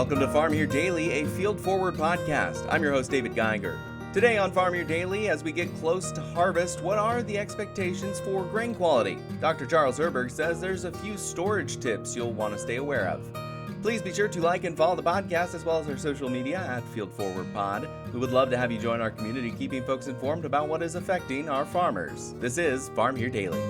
Welcome to Farm Here Daily, a field forward podcast. I'm your host, David Geiger. Today on Farm Here Daily, as we get close to harvest, what are the expectations for grain quality? Dr. Charles Hurburgh says there's a few storage tips you'll want to stay aware of. Please be sure to like and follow the podcast as well as our social media at Field Forward Pod. We would love to have you join our community, keeping folks informed about what is affecting our farmers. This is Farm Here Daily.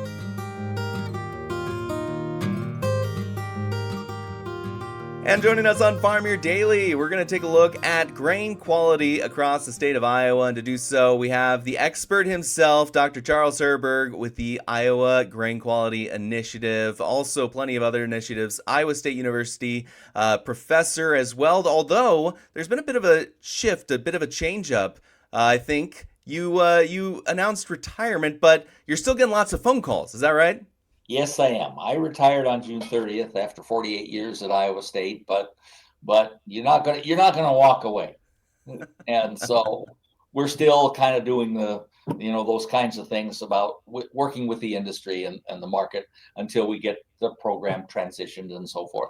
And joining us on Farm Here Daily, we're going to take a look at grain quality across the state of Iowa. And to do so, we have the expert himself, Dr. Charles Hurburgh, with the Iowa Grain Quality Initiative. Also, plenty of other initiatives. Iowa State University professor as well. Although there's been a bit of a shift, a bit of a change up. I think you announced retirement, but you're still getting lots of phone calls. Is that right? Yes, I am. I retired on June 30th after 48 years at Iowa State, but you're not gonna walk away. And so we're still kind of doing those kinds of things about working with the industry and the market until we get the program transitioned and so forth.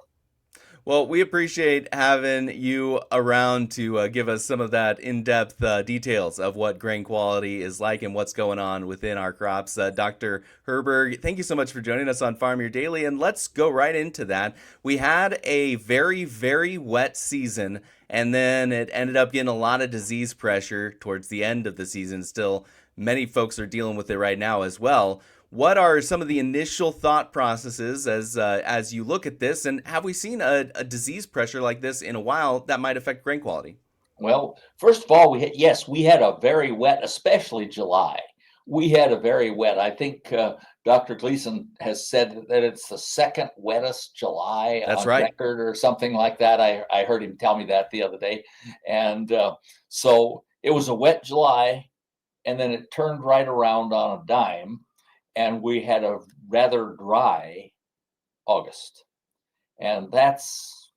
Well, we appreciate having you around to give us some of that in-depth details of what grain quality is like and what's going on within our crops. Dr. Hurburgh, thank you so much for joining us on Farm Here Daily, and let's go right into that. We had a very, very wet season, and then it ended up getting a lot of disease pressure towards the end of the season. Still, many folks are dealing with it right now as well. What are some of the initial thought processes as you look at this, and have we seen a disease pressure like this in a while that might affect grain quality? Well, first of all, we had a very wet, especially July. We had a very wet. I think Dr. Gleason has said that it's the second wettest July That's on right. record or something like that. I heard him tell me that the other day, and so it was a wet July, and then it turned right around on a dime. And we had a rather dry August. And that's,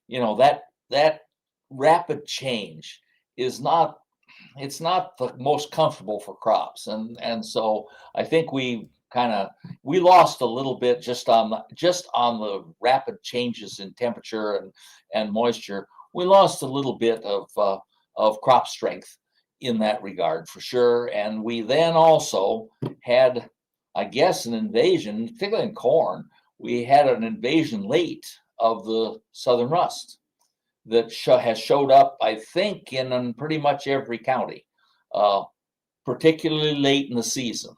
that rapid change is it's not the most comfortable for crops. And so I think we lost a little bit just on the rapid changes in temperature and moisture. We lost a little bit of crop strength in that regard for sure. And we then also had, I guess, an invasion, particularly in corn. We had an invasion late of the southern rust that has showed up, I think, in pretty much every county, particularly late in the season.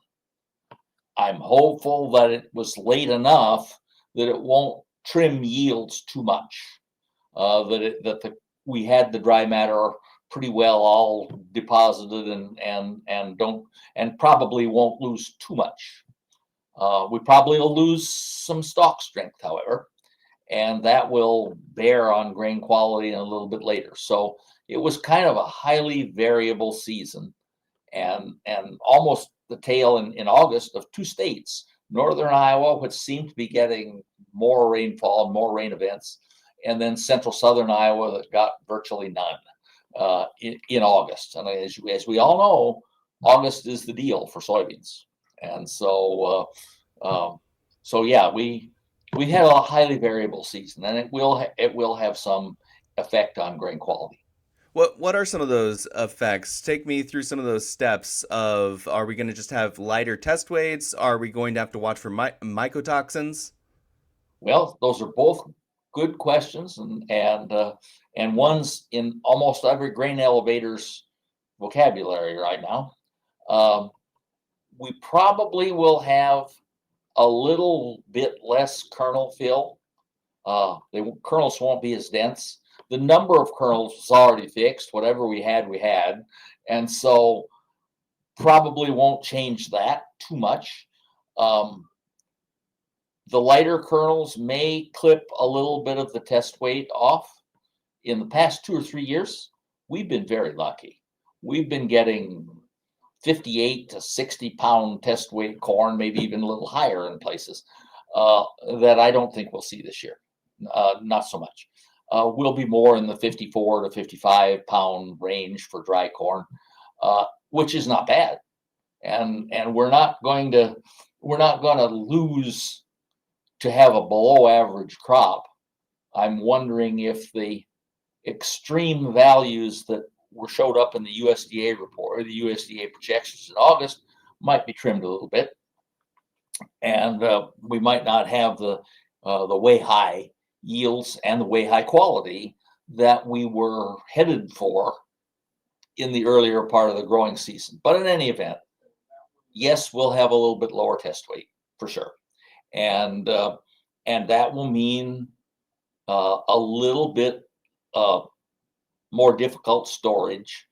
I'm hopeful that it was late enough that it won't trim yields too much, we had the dry matter pretty well all deposited and probably won't lose too much. We probably will lose some stalk strength, however, and that will bear on grain quality a little bit later. So it was kind of a highly variable season, and almost the tail in August of two states, northern Iowa, which seemed to be getting more rainfall and more rain events, and then central southern Iowa that got virtually none. In August, and as we all know, August is the deal for soybeans, and so yeah, we had a highly variable season, and it will have some effect on grain quality. What are some of those effects? Take me through some of those steps of, are we going to just have lighter test weights? Are we going to have to watch for mycotoxins? Well, those are both good questions, and one's in almost every grain elevator's vocabulary right now. We probably will have a little bit less kernel fill. Kernels won't be as dense. The number of kernels is already fixed. Whatever we had, and so probably won't change that too much. The lighter kernels may clip a little bit of the test weight off. In the past 2 or 3 years, we've been very lucky. We've been getting 58 to 60 pound test weight corn, maybe even a little higher in places, that I don't think we'll see this year. Not so much. We'll be more in the 54 to 55 pound range for dry corn, which is not bad. And we're not going to lose to have a below average crop I'm wondering if the extreme values that were showed up in the USDA report or the USDA projections in August might be trimmed a little bit, and we might not have the way high yields and the way high quality that we were headed for in the earlier part of the growing season. But in any event, yes, we'll have a little bit lower test weight for sure, and that will mean a little bit more difficult storage.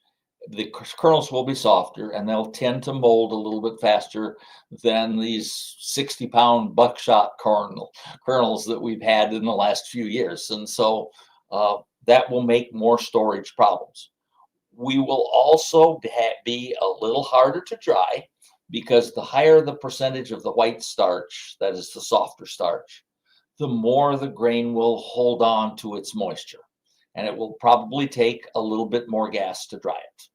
The kernels will be softer and they'll tend to mold a little bit faster than these 60-pound buckshot kernels that we've had in the last few years. And so that will make more storage problems. We will also be a little harder to dry because the higher the percentage of the white starch, that is the softer starch, the more the grain will hold on to its moisture. And it will probably take a little bit more gas to dry it.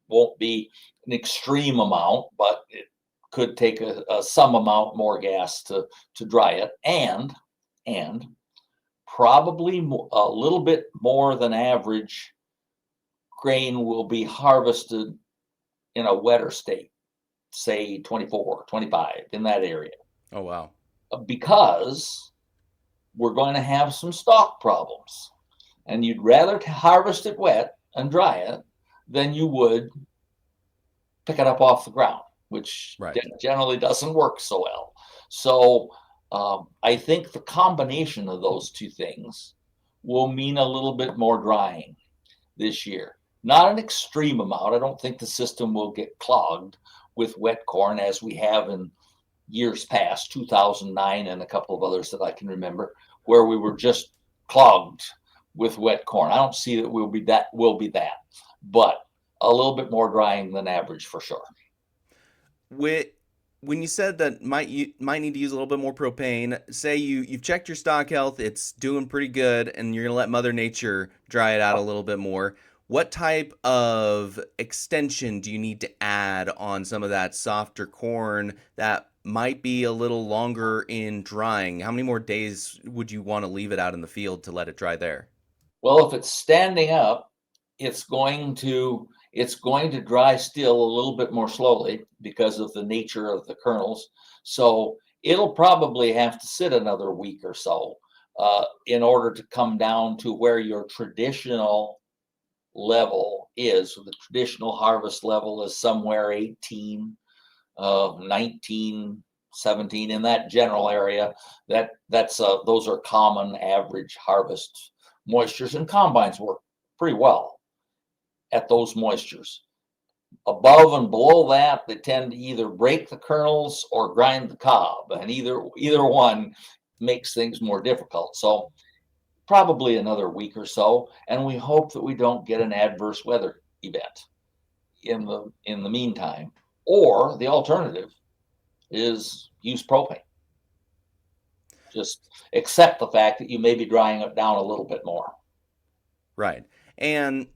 Won't be an extreme amount, but it could take some amount more gas to dry it, and probably a little bit more than average grain will be harvested in a wetter state, say 24, 25, in that area. Oh, wow. Because we're going to have some stalk problems. And you'd rather harvest it wet and dry it than you would pick it up off the ground, which generally doesn't work so well. So I think the combination of those two things will mean a little bit more drying this year. Not an extreme amount. I don't think the system will get clogged with wet corn as we have in years past, 2009 and a couple of others that I can remember, where we were just clogged with wet corn. I don't see that will be that, but a little bit more drying than average for sure. When you said that you might need to use a little bit more propane, say you've checked your stock health, it's doing pretty good, and you're gonna let Mother Nature dry it out a little bit more. What type of extension do you need to add on some of that softer corn that might be a little longer in drying? How many more days would you want to leave it out in the field to let it dry there? Well, if it's standing up, it's going to dry still a little bit more slowly because of the nature of the kernels. So it'll probably have to sit another week or so in order to come down to where your traditional level is. The traditional harvest level is somewhere 18, 19, 17, in that general area. Those are common average harvest moistures, and combines work pretty well at those moistures. Above and below that, they tend to either break the kernels or grind the cob, and either one makes things more difficult. So probably another week or so, and we hope that we don't get an adverse weather event in the meantime. Or the alternative is use propane. Just accept the fact that you may be drying it down a little bit more. Right. And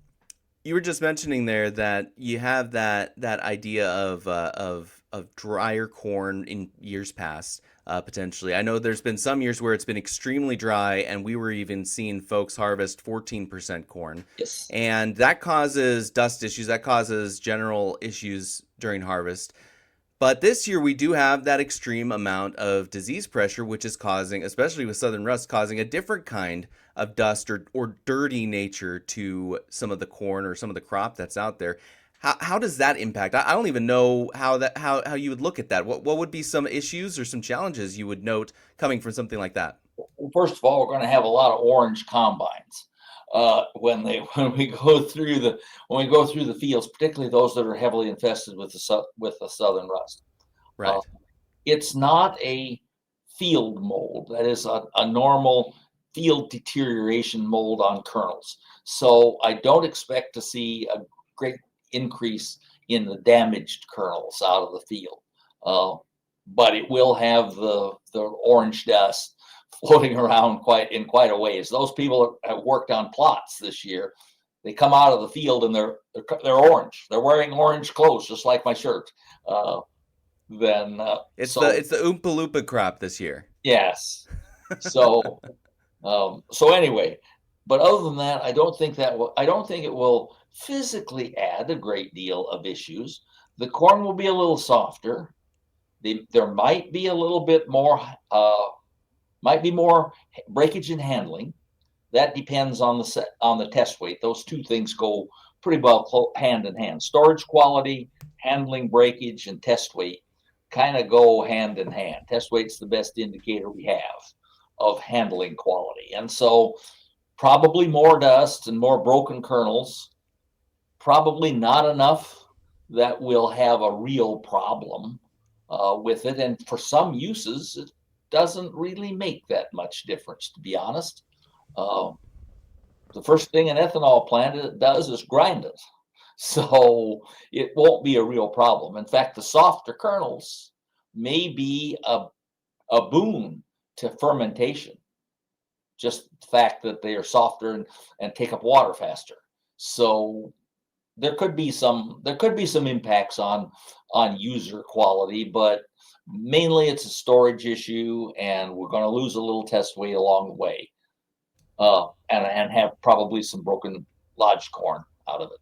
you were just mentioning there that you have that idea of drier corn in years past, potentially. I know there's been some years where it's been extremely dry, and we were even seeing folks harvest 14% corn. Yes. And that causes dust issues, that causes general issues during harvest. But this year we do have that extreme amount of disease pressure, which is causing, especially with southern rust, causing a different kind of dust or dirty nature to some of the corn or some of the crop that's out there. How does that impact? I don't even know how you would look at that. What would be some issues or some challenges you would note coming from something like that? Well, first of all, we're going to have a lot of orange combines when we go through the fields, particularly those that are heavily infested with the southern rust. Right. It's not a field mold. That is a normal field deterioration mold on kernels. So I don't expect to see a great increase in the damaged kernels out of the field. But it will have the orange dust floating around quite a ways. Those people have worked on plots this year. They come out of the field and they're orange. They're wearing orange clothes, just like my shirt. It's the Oompa Loompa crop this year. Yes. So So anyway, but other than that, I don't think it will physically add a great deal of issues. The corn will be a little softer. There uh, might be more breakage and handling. That depends on on the test weight. Those two things go pretty well hand in hand. Storage quality, handling breakage, and test weight kind of go hand in hand. Test weight's the best indicator we have of handling quality, and so probably more dust and more broken kernels. Probably not enough that we'll have a real problem with it. And for some uses, it doesn't really make that much difference, to be honest. Uh, the first thing an ethanol plant does is grind it. So it won't be a real problem. In fact, the softer kernels may be a boon to fermentation, just the fact that they are softer and take up water faster. So there could be some impacts on user quality, but mainly it's a storage issue, and we're going to lose a little test weight along the way, and have probably some broken lodge corn out of it.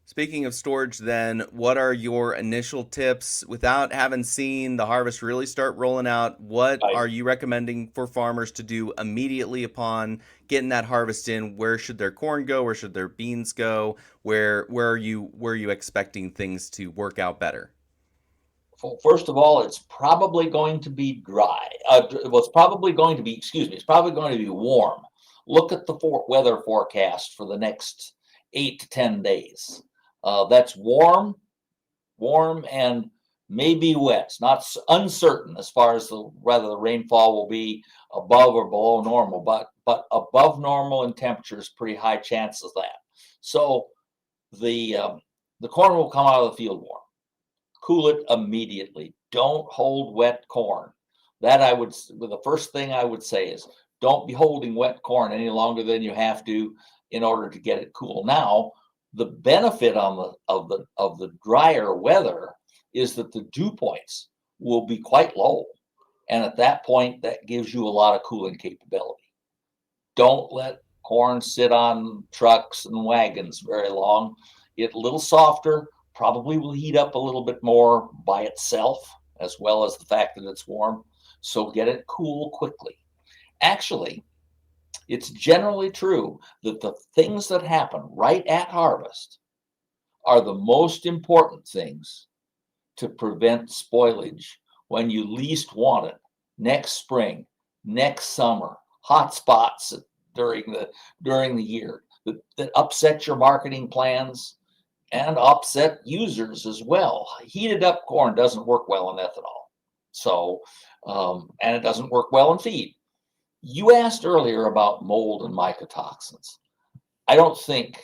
Speaking of storage, then, what are your initial tips without having seen the harvest really start rolling out? What Right. are you recommending for farmers to do immediately upon getting that harvest in? Where should their corn go? Where should their beans go? Where are you expecting things to work out better? First of all, it's probably going to be dry. Well, it's probably going to be, excuse me, it's probably going to be warm. Look at the weather forecast for the next 8 to 10 days. That's warm, and maybe wet. It's not uncertain as far as whether the rainfall will be above or below normal, but above normal in temperature is pretty high chance of that. So the um, the corn will come out of the field warm. Cool it immediately. Don't hold wet corn. That I would, the first thing I would say is don't be holding wet corn any longer than you have to in order to get it cool. Now, the benefit on the drier weather is that the dew points will be quite low, and at that point, that gives you a lot of cooling capability. Don't let corn sit on trucks and wagons very long. It's a little softer, probably will heat up a little bit more by itself, as well as the fact that it's warm. So get it cool quickly. Actually, it's generally true that the things that happen right at harvest are the most important things to prevent spoilage when you least want it next spring, next summer, hot spots during the year that upset your marketing plans and upset users as well. Heated up corn doesn't work well in ethanol. So, and it doesn't work well in feed. You asked earlier about mold and mycotoxins. I don't think,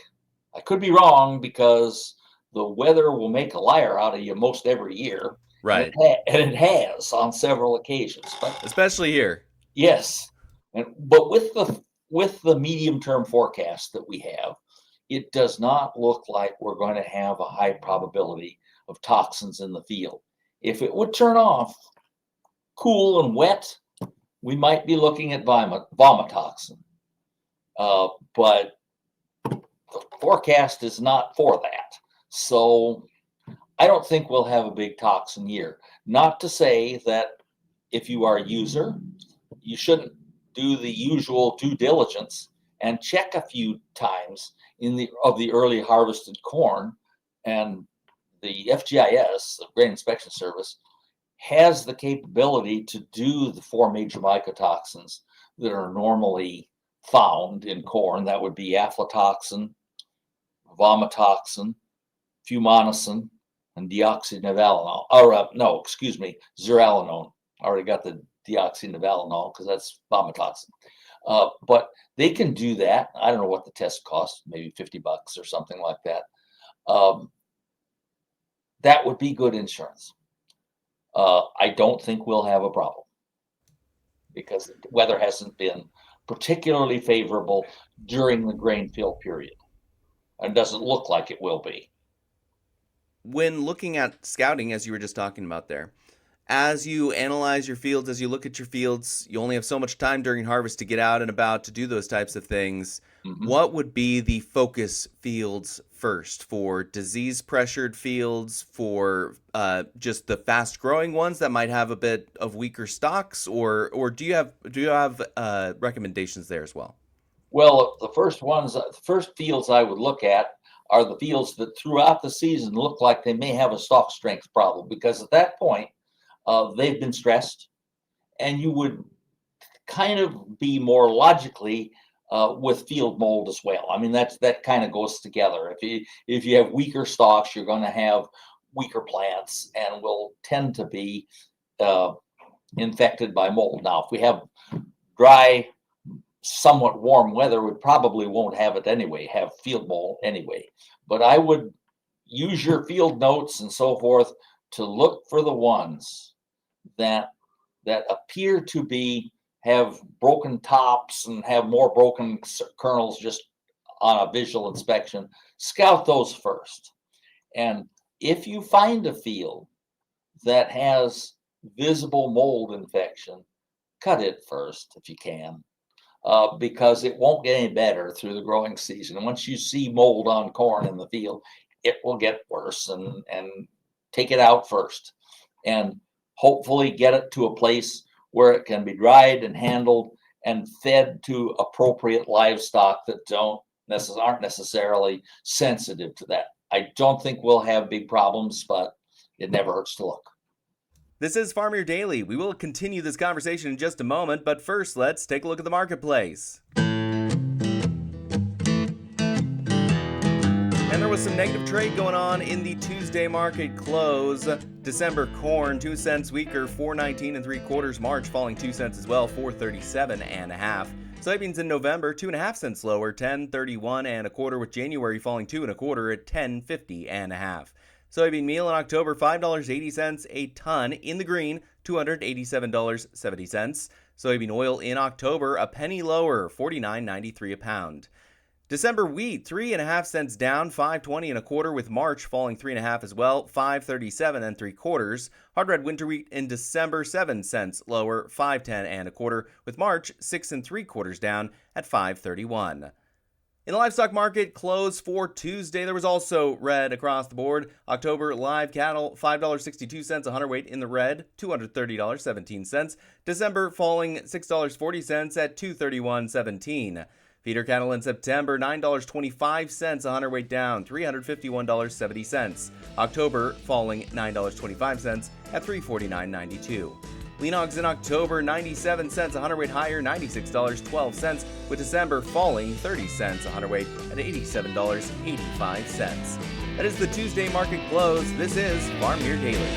I could be wrong because the weather will make a liar out of you most every year, Right. and it has on several occasions. But Especially here. yes, but with the medium term forecast that we have, it does not look like we're going to have a high probability of toxins in the field. If it would turn off cool and wet, we might be looking at vomitoxin. But the forecast is not for that. So I don't think we'll have a big toxin year. Not to say that if you are a user, you shouldn't do the usual due diligence and check a few times in the early harvested corn. And the FGIS, the Grain Inspection Service, has the capability to do the four major mycotoxins that are normally found in corn. That would be aflatoxin, vomitoxin, fumonisin, and deoxynivalenol. Or no, excuse me, zearalenone. I already got the deoxynivalenol because that's vomitoxin. But they can do that. I don't know what the test costs, maybe $50 or something like that. Um, that would be good insurance. I don't think we'll have a problem because the weather hasn't been particularly favorable during the grain fill period and doesn't look like it will be. When looking at scouting, as you were just talking about there, As you analyze your fields, as you look at your fields, you only have so much time during harvest to get out and about to do those types of things. Hmm. What would be the focus fields first for disease pressured fields, for just the fast growing ones that might have a bit of weaker stocks, or do you have recommendations there as well? Well, the first fields I would look at are the fields that throughout the season look like they may have a stalk strength problem, because at that point, they've been stressed, and you would kind of be more logically with field mold as well. I mean, that kind of goes together. If you have weaker stalks, you're going to have weaker plants and will tend to be uh, infected by mold. Now, if we have dry, somewhat warm weather, we probably won't have it anyway, have field mold anyway. But I would use your field notes and so forth to look for the ones that appear to be have broken tops and have more broken kernels just on a visual inspection. Scout those first. And if you find a field that has visible mold infection, cut it first if you can, because it won't get any better through the growing season. And once you see mold on corn in the field, it will get worse, and take it out first, and hopefully get it to a place where it can be dried and handled and fed to appropriate livestock that aren't necessarily sensitive to that. I don't think we'll have big problems, but it never hurts to look. This is Farm Your Daily. We will continue this conversation in just a moment, but first, let's take a look at the marketplace. And there was some negative trade going on in the Tuesday market close. December corn 2 cents weaker, 4.19 and 3/4. March falling 2 cents as well, 4.37 and a half. Soybeans in November 2.5 cents lower, 10.31 and a quarter, with January falling 2 and a quarter at 10.50 and a half. Soybean meal in October $5.80 a ton, in the green, $287.70. Soybean oil in October a penny lower, $49.93 a pound. December wheat 3.5 cents down, 5.20 and a quarter, with March falling 3.5 as well, 5.37 and 3/4. Hard red winter wheat in December 7 cents lower, 5.10 and a quarter, with March 6 3/4 down at 5.31. In the livestock market close for Tuesday, there was also red across the board. October live cattle $5.62 a hundredweight in the red, $230.17. December falling $6.40 at $231.17. Feeder cattle in September $9.25 a hundredweight down, $351.70. October falling $9.25 at $349.92. Lean hogs in October 97 cents a hundredweight higher, $96.12, with December falling 30 cents a hundredweight at $87.85. That is the Tuesday market close. This is Farm Your Daily.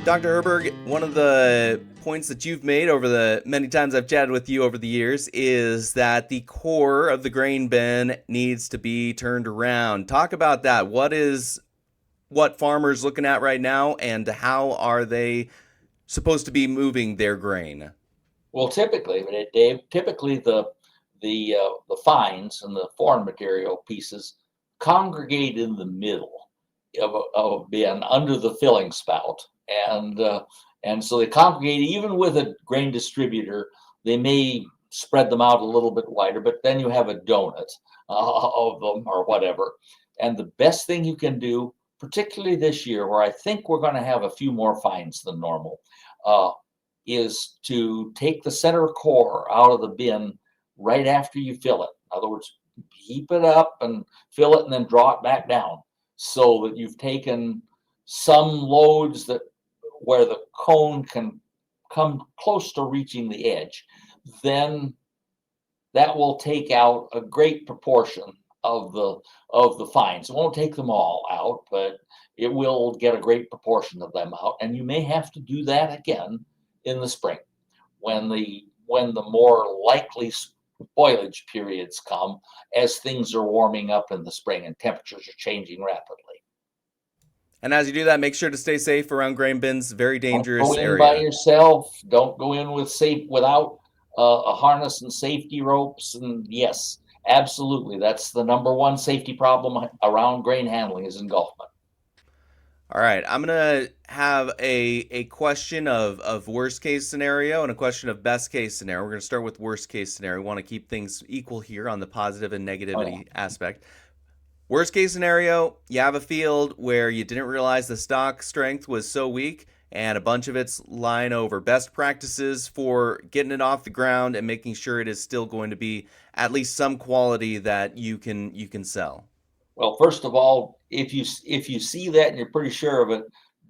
Dr. Hurburgh, one of the points that you've made over the many times I've chatted with you over the years is that the core of the grain bin needs to be turned around. Talk about that. What farmers looking at right now, and how are they supposed to be moving their grain? Well, typically, Dave, typically the fines and the foreign material pieces congregate in the middle of a bin under the filling spout, and so they congregate even with a grain distributor. They may spread them out a little bit wider, but then you have a donut of them or whatever. And the best thing you can do, particularly this year, where I think we're going to have a few more fines than normal, uh, is to take the center core out of the bin right after you fill it. In other words, heap it up and fill it and then draw it back down, so that you've taken some loads that where the cone can come close to reaching the edge. Then that will take out a great proportion of the fines. It won't take them all out, but it will get a great proportion of them out. And you may have to do that again in the spring, when the more likely spoilage periods come, as things are warming up in the spring and temperatures are changing rapidly. And as you do that, make sure to stay safe around grain bins. Very Don't go dangerous in by area. yourself. Don't go in without a harness and safety ropes. And yes, Absolutely. That's the number one safety problem around grain handling is engulfment. All right, I'm gonna have a question of worst case scenario and a question of best case scenario. We're gonna start with worst case scenario. We want to keep things equal here on the positive and Oh, yeah. negativity aspect. Worst case scenario, you have a field where you didn't realize the stock strength was so weak and a bunch of it's lying over. Best practices for getting it off the ground and making sure it is still going to be at least some quality that you can sell. Well, first of all, if you see that and you're pretty sure of it,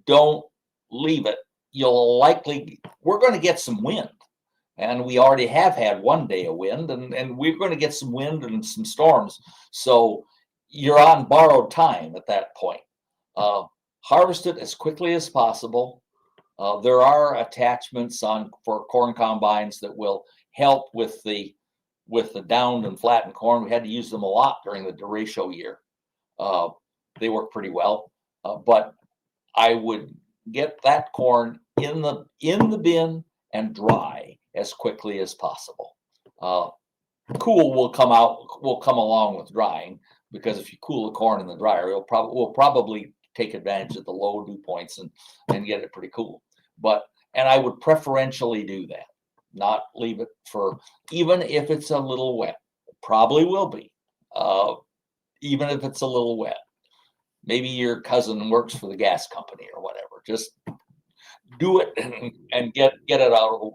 don't leave it. We're going to get some wind, and we already have had one day of wind, and we're going to get some wind and some storms. So you're on borrowed time at that point. Uh, Harvest it as quickly as possible. There are attachments on for corn combines that will help with the downed and flattened corn. We had to use them a lot during the derecho year. Uh, they work pretty well, but I would get that corn in the bin and dry as quickly as possible. Uh, Cool will come along with drying, because if you cool the corn in the dryer, we'll probably take advantage of the low dew points and get it pretty cool. And I would preferentially do that, not leave it for, even if it's a little wet. It probably will be, uh, even if it's a little wet. Maybe your cousin works for the gas company or whatever. Just do it and get it out of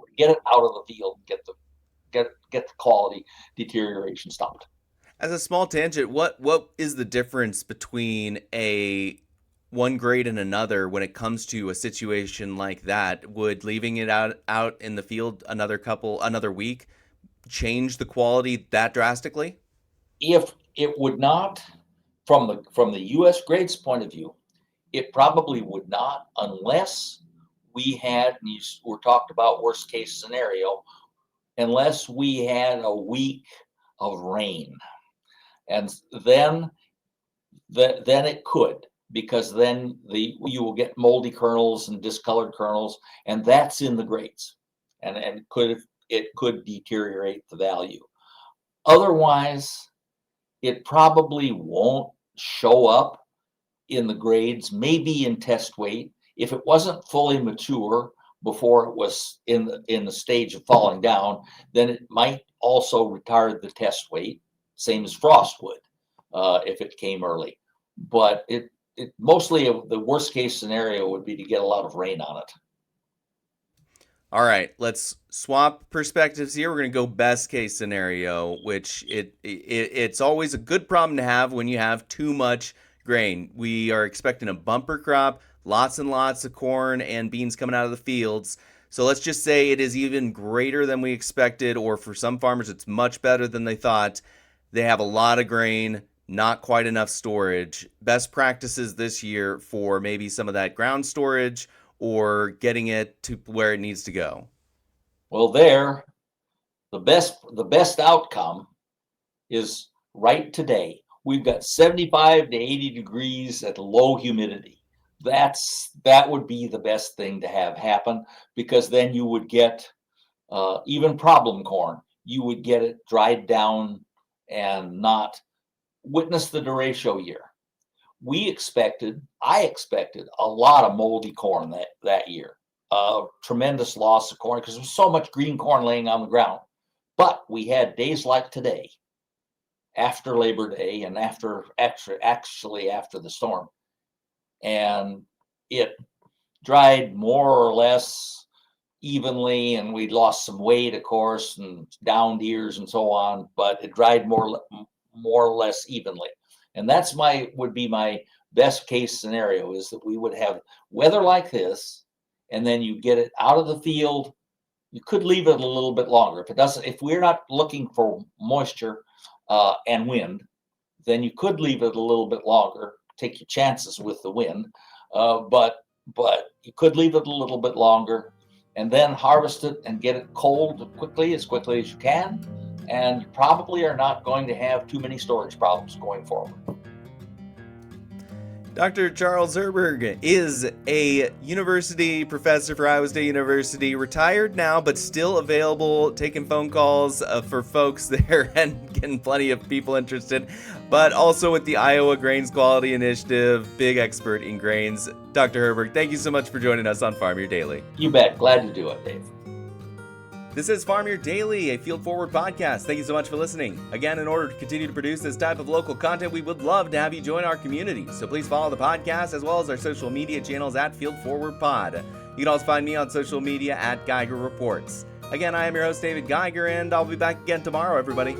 the field. Get the quality deterioration stopped. As a small tangent, what is the difference between a one grade and another when it comes to a situation like that? Would leaving it out in the field another week change the quality that drastically? If it would not, from the U.S. grades point of view, it probably would not, unless we had, and we're talked about worst case scenario, unless we had a week of rain, and then it could, because then you will get moldy kernels and discolored kernels, and that's in the grades, and it could deteriorate the value. Otherwise, it probably won't show up in the grades, maybe in test weight. If it wasn't fully mature before it was in the stage of falling down, then it might also retard the test weight, same as frost would, if it came early. But it mostly, the worst case scenario would be to get a lot of rain on it. All right, let's swap perspectives here. We're going to go best case scenario, which it's always a good problem to have when you have too much grain. We are expecting a bumper crop, lots and lots of corn and beans coming out of the fields. So let's just say it is even greater than we expected, or for some farmers, it's much better than they thought. They have a lot of grain, not quite enough storage. Best practices this year for maybe some of that ground storage or getting it to where it needs to go. Well, the best outcome is right today. We've got 75 to 80 degrees at low humidity. That would be the best thing to have happen, because then you would get, even problem corn, you would get it dried down and not witness the derecho year. I expected a lot of moldy corn that year. Tremendous loss of corn because there was so much green corn laying on the ground. But we had days like today, after Labor Day and actually after the storm, and it dried more or less evenly, and we lost some weight, of course, and downed ears and so on, but it dried more or less evenly. And would be my best case scenario, is that we would have weather like this, and then you get it out of the field. You could leave it a little bit longer. If we're not looking for moisture and wind, then you could leave it a little bit longer. Take your chances with the wind, but you could leave it a little bit longer, and then harvest it and get it cold as quickly as you can. And you probably are not going to have too many storage problems going forward. Dr. Charles Hurburgh is a university professor for Iowa State University, retired now, but still available, taking phone calls for folks there and getting plenty of people interested, but also with the Iowa Grains Quality Initiative, big expert in grains. Dr. Hurburgh, thank you so much for joining us on Farm Your Daily. You bet. Glad to do it, Dave. This is Farm Your Daily, a Field Forward podcast. Thank you so much for listening. Again, in order to continue to produce this type of local content, we would love to have you join our community. So please follow the podcast as well as our social media channels at Field Forward Pod. You can also find me on social media at Geiger Reports. Again, I am your host, David Geiger, and I'll be back again tomorrow, everybody.